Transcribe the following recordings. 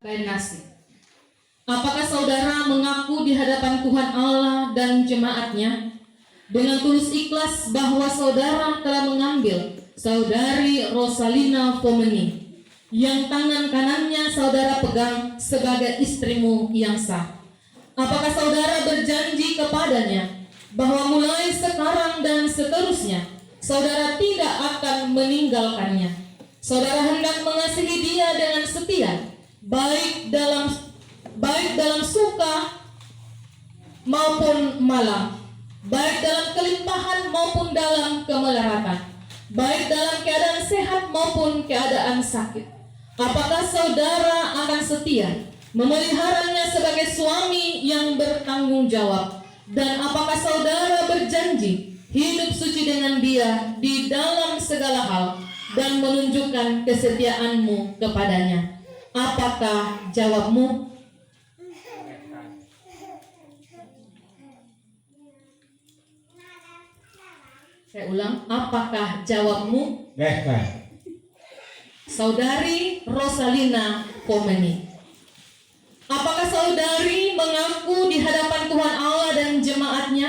Bainasi. Apakah saudara mengaku di hadapan Tuhan Allah dan jemaatnya dengan tulus ikhlas bahwa saudara telah mengambil saudari Rosalina Fomeni yang tangan kanannya saudara pegang sebagai istrimu yang sah? Apakah saudara berjanji kepadanya bahwa mulai sekarang dan seterusnya saudara tidak akan meninggalkannya? Saudara hendak mengasihi dia dengan setia, baik dalam suka maupun malam, baik dalam kelimpahan maupun dalam kemelaratan, baik dalam keadaan sehat maupun keadaan sakit. Apakah saudara akan setia memeliharanya sebagai suami yang bertanggung jawab? Dan apakah saudara berjanji hidup suci dengan dia di dalam segala hal dan menunjukkan kesetiaanmu kepadanya? Apakah jawabmu? Saya ulang, apakah jawabmu? Saudari Rosalina Fomeni, apakah saudari mengaku di hadapan Tuhan Allah dan jemaatnya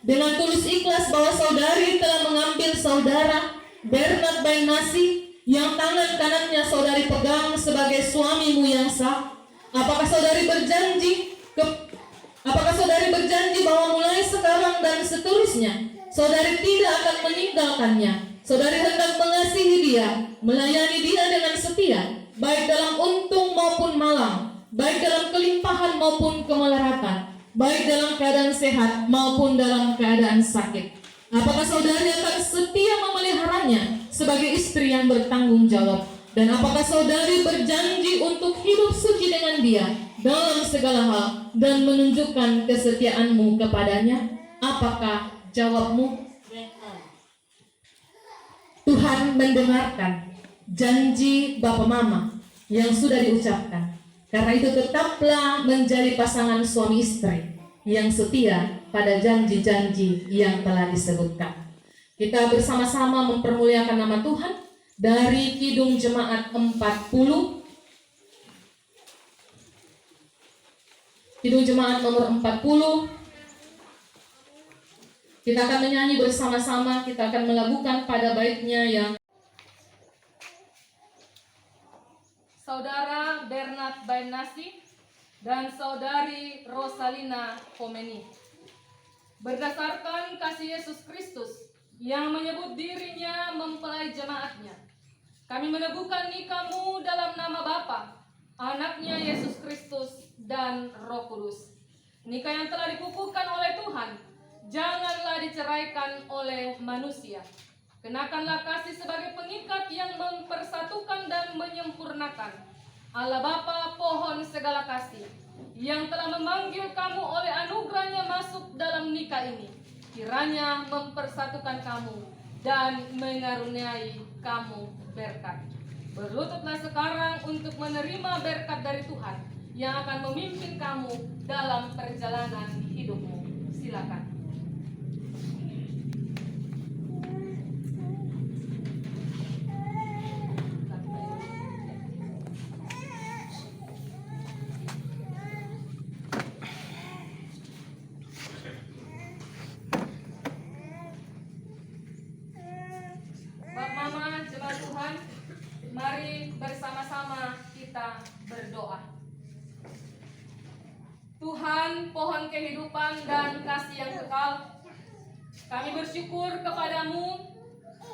dengan tulus ikhlas bahwa saudari telah mengambil saudara Bernard Bainasi yang tangan kanannya saudari pegang sebagai suamimu yang sah? Apakah saudari berjanji bahwa mulai sekarang dan seterusnya saudari tidak akan meninggalkannya? Saudari hendak mengasihi dia, melayani dia dengan setia, baik dalam untung maupun malang, baik dalam kelimpahan maupun kemelaratan, baik dalam keadaan sehat maupun dalam keadaan sakit. Apakah saudari akan setia memeliharanya sebagai istri yang bertanggung jawab? Dan apakah saudari berjanji untuk hidup suci dengan dia dalam segala hal dan menunjukkan kesetiaanmu kepadanya? Apakah jawabmu? Tuhan mendengarkan janji Bapa Mama yang sudah diucapkan. Karena itu tetaplah menjadi pasangan suami istri yang setia pada janji-janji yang telah disebutkan. Kita bersama-sama mempermuliakan nama Tuhan dari Kidung Jemaat 40. Kidung Jemaat nomor 40. Kita akan menyanyi bersama-sama, kita akan melakukan pada baitnya yang Saudara Bernard Bainasi dan Saudari Rosalina Fomeni. Berdasarkan kasih Yesus Kristus yang menyebut dirinya mempelai jemaatnya, kami meneguhkan nikahmu dalam nama Bapa, Anaknya Yesus Kristus dan Roh Kudus. Nikah yang telah dikukuhkan oleh Tuhan janganlah diceraikan oleh manusia. Kenakanlah kasih sebagai pengikat yang mempersatukan dan menyempurnakan. Allah Bapa, pohon segala kasih, yang telah memanggil kamu oleh anugerahnya masuk dalam nikah ini, kiranya mempersatukan kamu dan mengaruniai kamu berkat. Berlututlah sekarang untuk menerima berkat dari Tuhan yang akan memimpin kamu dalam perjalanan hidupmu. Silakan. Mari bersama-sama kita berdoa. Tuhan, pohon kehidupan dan kasih yang kekal, kami bersyukur kepadamu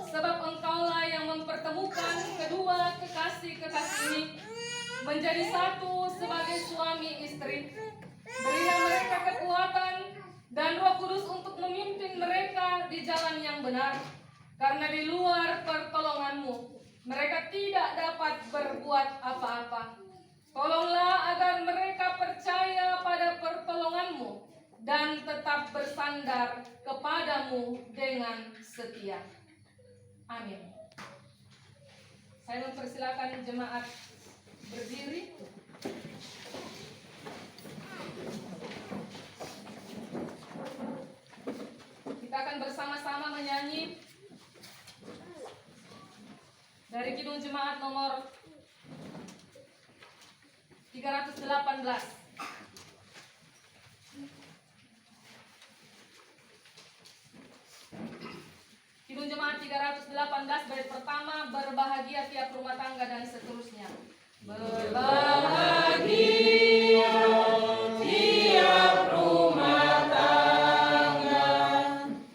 sebab Engkaulah yang mempertemukan kedua kekasih-kekasih ini menjadi satu sebagai suami istri. Berilah mereka kekuatan dan Roh Kudus untuk memimpin mereka di jalan yang benar, karena di luar pertolonganmu mereka tidak dapat berbuat apa-apa. Tolonglah agar mereka percaya pada pertolonganmu dan tetap bersandar kepadamu dengan setia. Amin. Saya mempersilakan jemaat berdiri. Kita akan bersama-sama menyanyi dari Kidung Jemaat nomor 39. 318. Kidung Jemaat 318 bait pertama, berbahagia tiap rumah tangga dan seterusnya. Berbahagia tiap rumah tangga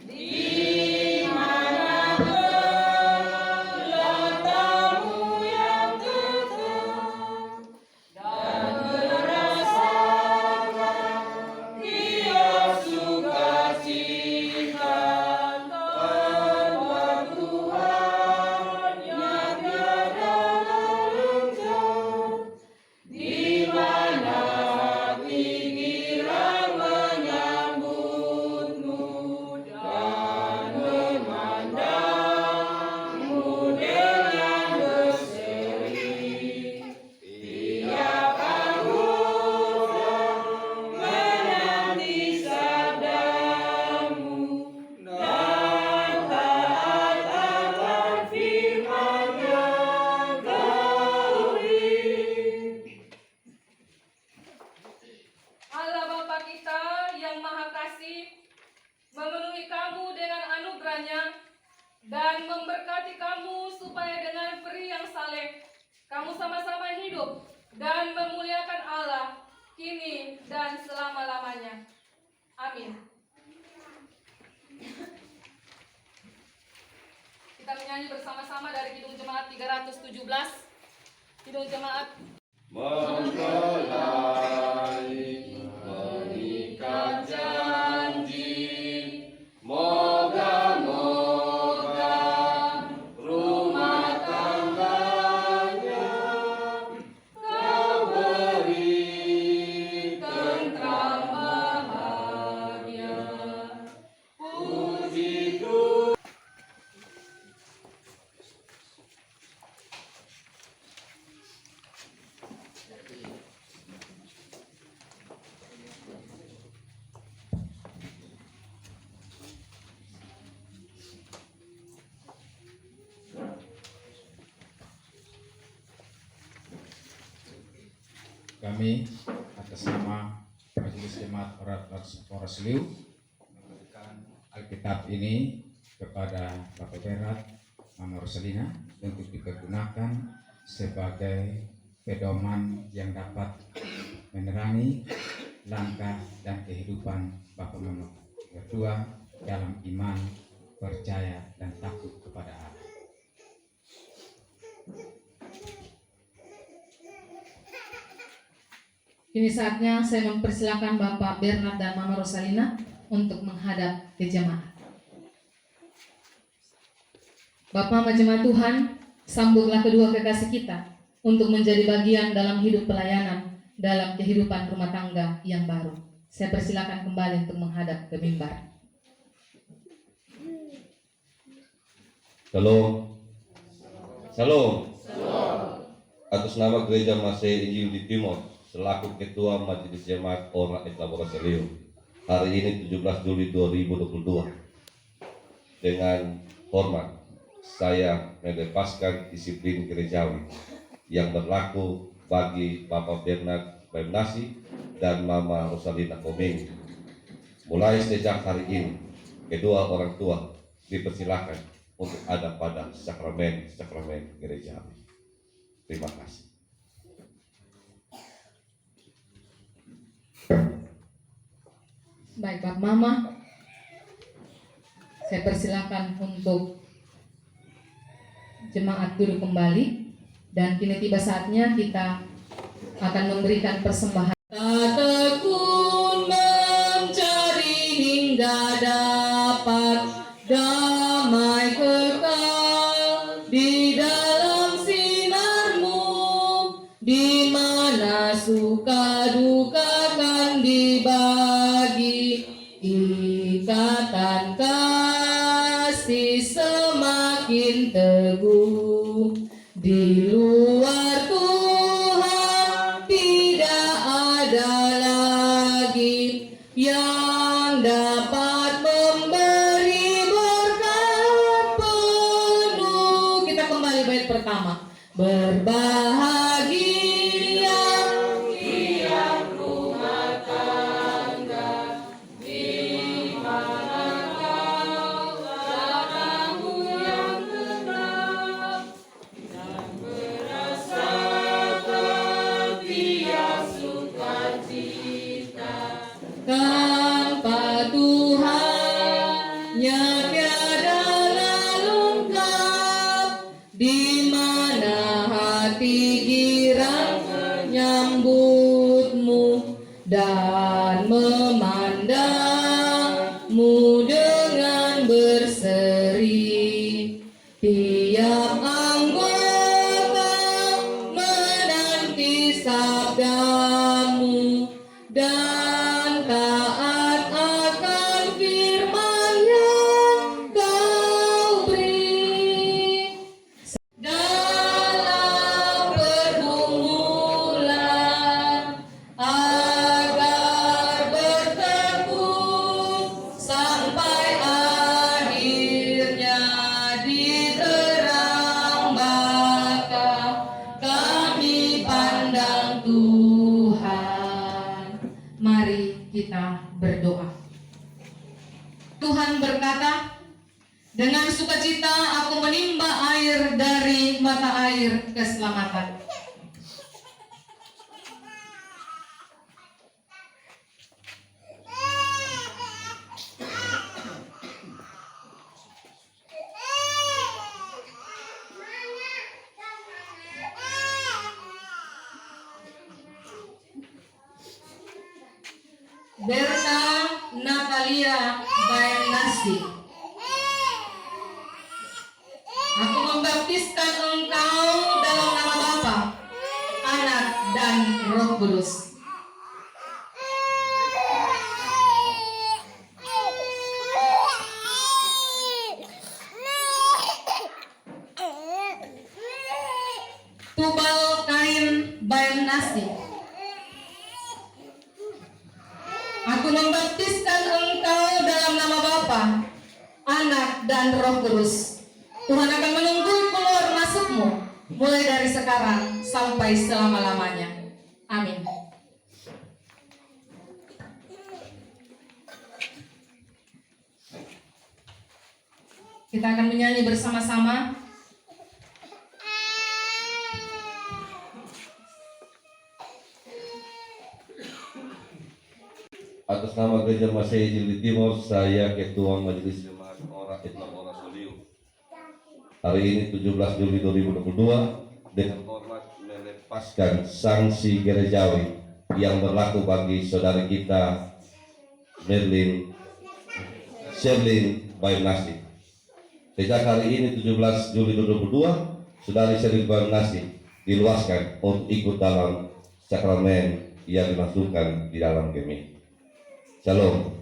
di mana gelatamu yang tetap dan merasakan tiap sukacita tanpa Tuhan yang tiada lengkap, di mana pikiran menyambutmu dan memandangmu dengan berseri. Tiap anggota menanti sabdamu dan taat akan firman yang kau beri. Allah Bapa kita yang Maha Kasih memenuhi kamu dengan anugerahnya dan memberkati kamu supaya dengan peri yang saleh kamu sama-sama hidup dan memuliakan Allah kini dan selama-lamanya. Amin. Kita menyanyi bersama-sama dari Kidung Jemaat 317. Kidung Jemaat mempelai mengikat janji, moga-moga rumah tangganya kau beri tentram bahagia. Puji Tuhan. Kami atas nama Majelis Jemaat Polres Liu memberikan Alkitab ini kepada Bapak Berat Mama Rosalina untuk dipergunakan sebagai pedoman yang dapat menerangi langkah dan kehidupan Bapak Mama berdua dalam iman, percaya, dan takut kepada Allah. Kini saatnya saya mempersilakan Bapak Bernard dan Mama Rosalina untuk menghadap ke jemaat. Bapak Jemaat Tuhan, sambutlah kedua kekasih kita untuk menjadi bagian dalam hidup pelayanan dalam kehidupan rumah tangga yang baru. Saya persilakan kembali untuk menghadap ke mimbar. Shalom. Shalom. Atas nama Gereja Masih Injil di Timur, selaku Ketua Majelis Jemaat Ora Polres Liu, hari ini 17 Juli 2022, dengan hormat saya melepaskan disiplin gerejawi yang berlaku bagi Bapak Bernard Bemnasi dan Mama Rosalina Komeng. Mulai sejak hari ini, kedua orang tua dipersilakan untuk ada pada sakramen gerejawi. Terima kasih. Baik Pak Mama, saya persilakan untuk jemaat duduk kembali, dan kini tiba saatnya kita akan memberikan persembahan. Tak tekun mencari hingga dapat damai kekal di dalam sinarmu, di mana suka duka kan dibagi, ikatan kasih semakin teguh. Di luar Tuhan tidak ada lagi yang dapat memberi berkat penuh. Kita kembali bait pertama. Berbahagia dan memandangmu dengan berseri. Tiap anggota menanti sabdamu dan taat akan firman yang kau beri. Dalam pergumulan agar bertekun sampai akhirnya diterang baka kami pandang Tuhan. Mari kita berdoa. Tuhan berkata, dengan sukacita aku menimba air dari mata air keselamatan. Berta Natalia Bayanasi, aku membaptiskan engkau dalam nama Bapa, Anak, dan Roh Kudus. Tubal Kain Bayanasi, aku membaptiskan engkau dalam nama Bapa, Anak, dan Roh Kudus. Tuhan akan menunggu keluar masukmu mulai dari sekarang sampai selama-lamanya. Amin. Kita akan menyanyi bersama-sama. Atas nama Gereja Masehi Jilid Timur, saya Ketua Majelis Jemaat Ora Islam Ora Soliu. Hari ini 17 Juli 2022 dengan hormat melepaskan sanksi gerejawi yang berlaku bagi saudari kita Sherlyn Bayanasi. Sejak hari ini 17 Juli 2022, saudari Sherlyn Bayanasi diluaskan untuk ikut dalam sakramen yang dilangsungkan di dalam kami. Shalom.